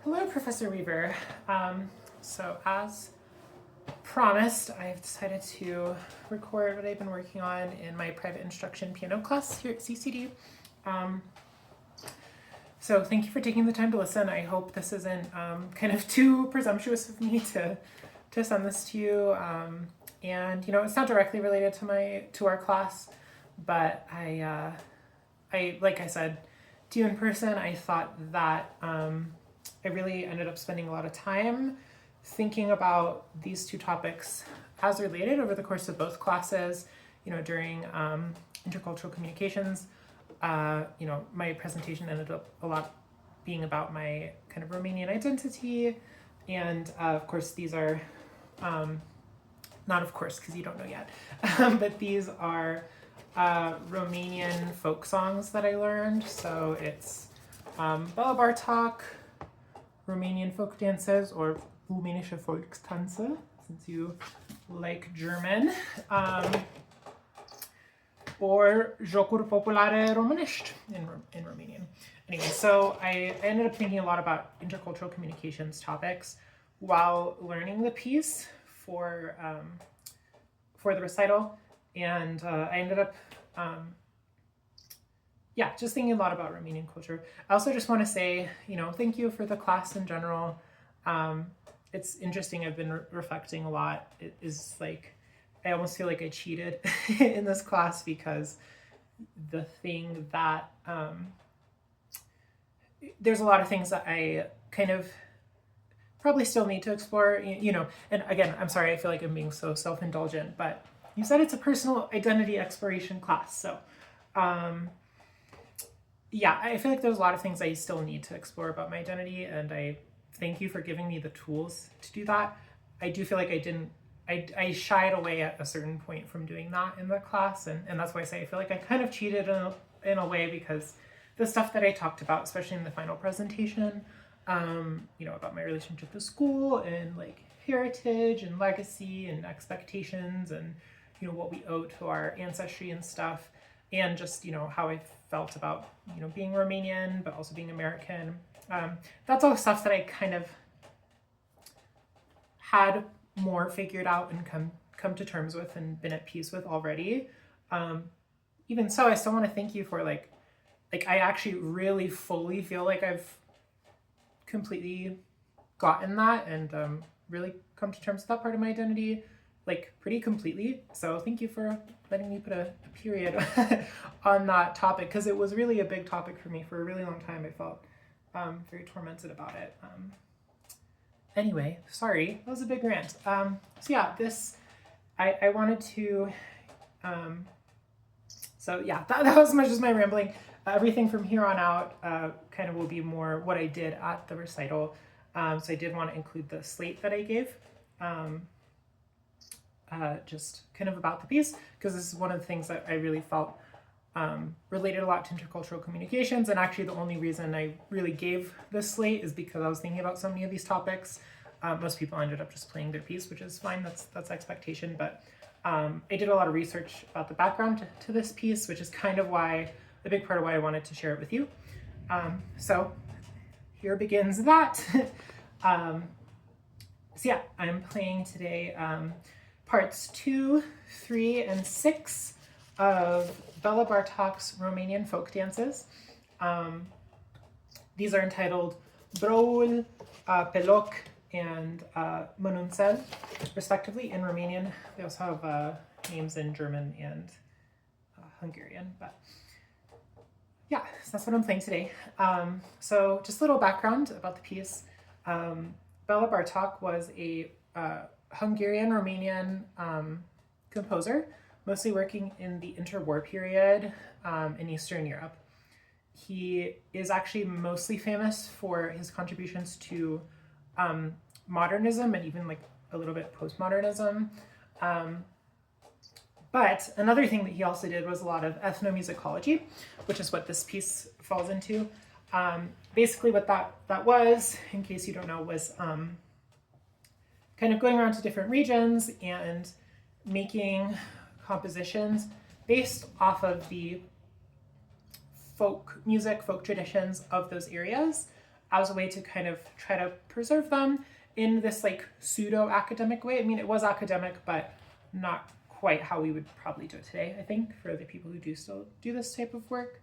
Hello, Professor Weaver. So as promised, I've decided to record what I've been working on in my private instruction piano class here at CCD. So thank you for taking the time to listen. I hope this isn't kind of too presumptuous of me to send this to you. And it's not directly related to our class, but I like I said to you in person, I thought that I really ended up spending a lot of time thinking about these two topics as related over the course of both classes. During intercultural communications, my presentation ended up a lot being about my kind of Romanian identity, and of course these are not of course because you don't know yet, but these are Romanian folk songs that I learned. So it's belá, bartok, Romanian folk dances, or rumänische Volkstanze, since you like German, or jocuri populare românești in Romanian. Anyway, so I ended up thinking a lot about intercultural communications topics while learning the piece for the recital, and I ended up just thinking a lot about Romanian culture. I also just want to say, thank you for the class in general. It's interesting. I've been reflecting a lot. It is like, I almost feel like I cheated in this class because the thing that, there's a lot of things that I kind of probably still need to explore, and again, I'm sorry, I feel like I'm being so self-indulgent, but you said it's a personal identity exploration class. So, I feel like there's a lot of things I still need to explore about my identity, and I thank you for giving me the tools to do that. I do feel like I shied away at a certain point from doing that in the class, and that's why I say I feel like I kind of cheated in a way, because the stuff that I talked about, especially in the final presentation, about my relationship to school and like heritage and legacy and expectations and what we owe to our ancestry and stuff, and just how I felt about being Romanian but also being American. That's all stuff that I kind of had more figured out and come to terms with and been at peace with already. Even so, I still want to thank you for like I actually really fully feel like I've completely gotten that and really come to terms with that part of my identity, like pretty completely. So thank you for letting me put a period on that topic, because it was really a big topic for me for a really long time. I felt very tormented about it. Anyway, sorry, that was a big rant. I wanted to, that was much as my rambling. Everything from here on out kind of will be more what I did at the recital. So I did want to include the slate that I gave, just kind of about the piece, because this is one of the things that I really felt related a lot to intercultural communications. And actually the only reason I really gave this slate is because I was thinking about so many of these topics. Most people ended up just playing their piece, which is fine. That's expectation. But I did a lot of research about the background to this piece, which is kind of the big part of why I wanted to share it with you. So here begins that. I'm playing today parts 2, 3, and 6 of belá, bartok's Romanian folk dances. These are entitled Broul, Peloc, and Mănunțel, respectively, in Romanian. They also have names in German and Hungarian, but so that's what I'm playing today. So just a little background about the piece. Belá Bartok was a Hungarian-Romanian composer, mostly working in the interwar period in Eastern Europe. He is actually mostly famous for his contributions to modernism and even like a little bit postmodernism. But another thing that he also did was a lot of ethnomusicology, which is what this piece falls into. Basically what that was, in case you don't know, was kind of going around to different regions and making compositions based off of the folk music, folk traditions of those areas, as a way to kind of try to preserve them in this like pseudo academic way. I mean, it was academic, but not quite how we would probably do it today, I think, for the people who do still do this type of work.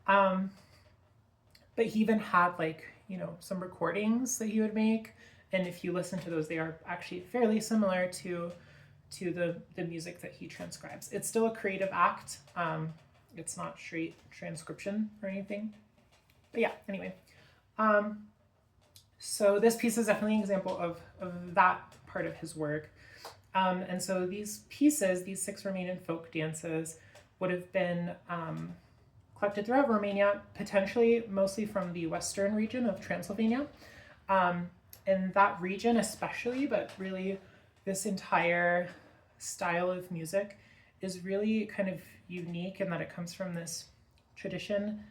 But he even had like, you know, some recordings that he would make. And if you listen to those, they are actually fairly similar to the music that he transcribes. It's still a creative act. It's not straight transcription or anything. But yeah, anyway. So this piece is definitely an example of that part of his work. And so these pieces, these 6 Romanian folk dances, would have been collected throughout Romania, potentially mostly from the western region of Transylvania. In that region especially, but really this entire style of music is really kind of unique in that it comes from this tradition,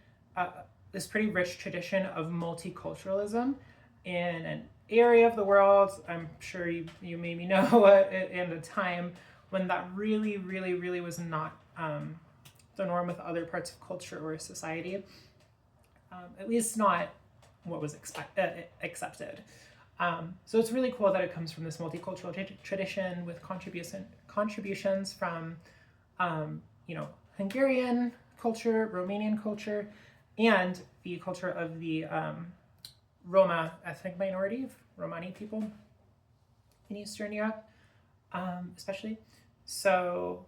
this pretty rich tradition of multiculturalism in an area of the world, I'm sure you maybe know, in a time when that really was not the norm with other parts of culture or society, at least not what was accepted. So it's really cool that it comes from this multicultural tradition with contributions from, Hungarian culture, Romanian culture, and the culture of the Roma ethnic minority of Romani people in Eastern Europe, especially. So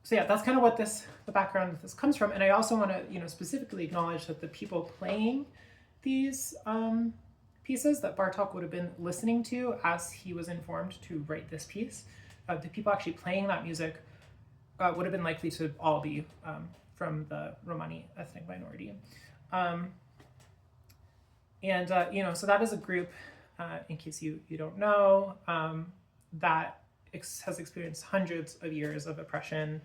yeah, that's kind of what the background of this comes from. And I also want to, specifically acknowledge that the people playing these pieces that Bartok would have been listening to as he was informed to write this piece, the people actually playing that music would have been likely to all be from the Romani ethnic minority. So that is a group, in case you don't know, that has experienced hundreds of years of oppression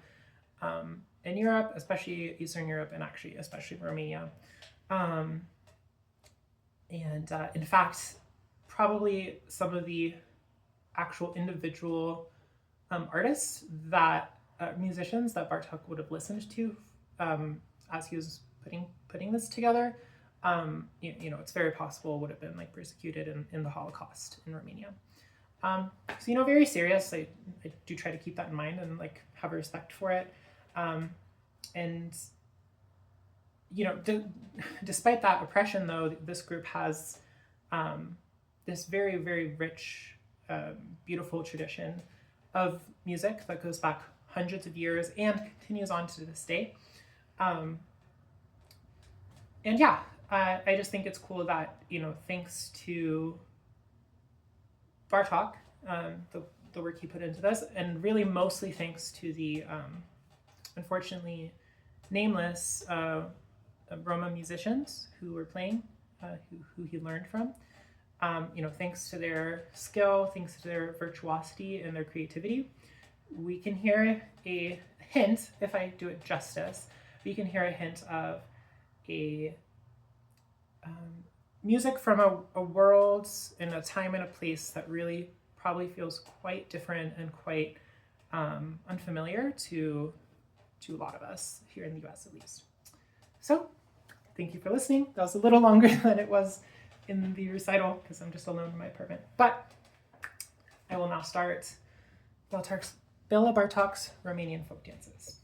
in Europe, especially Eastern Europe, and actually especially Romania. In fact, probably some of the actual individual artists musicians that Bartok would have listened to as he was putting this together, it's very possible would have been like persecuted in the Holocaust in Romania. So very serious. I do try to keep that in mind and like have a respect for it. Despite that oppression, though, this group has this very, very rich, beautiful tradition of music that goes back hundreds of years and continues on to this day. I just think it's cool that, thanks to Bartok, the work he put into this, and really mostly thanks to the, unfortunately, nameless Roma musicians who were playing, who he learned from, thanks to their skill, thanks to their virtuosity and their creativity, we can hear a hint, if I do it justice, we can hear a hint of a music from a world in a time and a place that really probably feels quite different and quite unfamiliar to a lot of us here in the US, at least. So thank you for listening. That was a little longer than it was in the recital because I'm just alone in my apartment. But I will now start Béla Bartok's Romanian folk dances.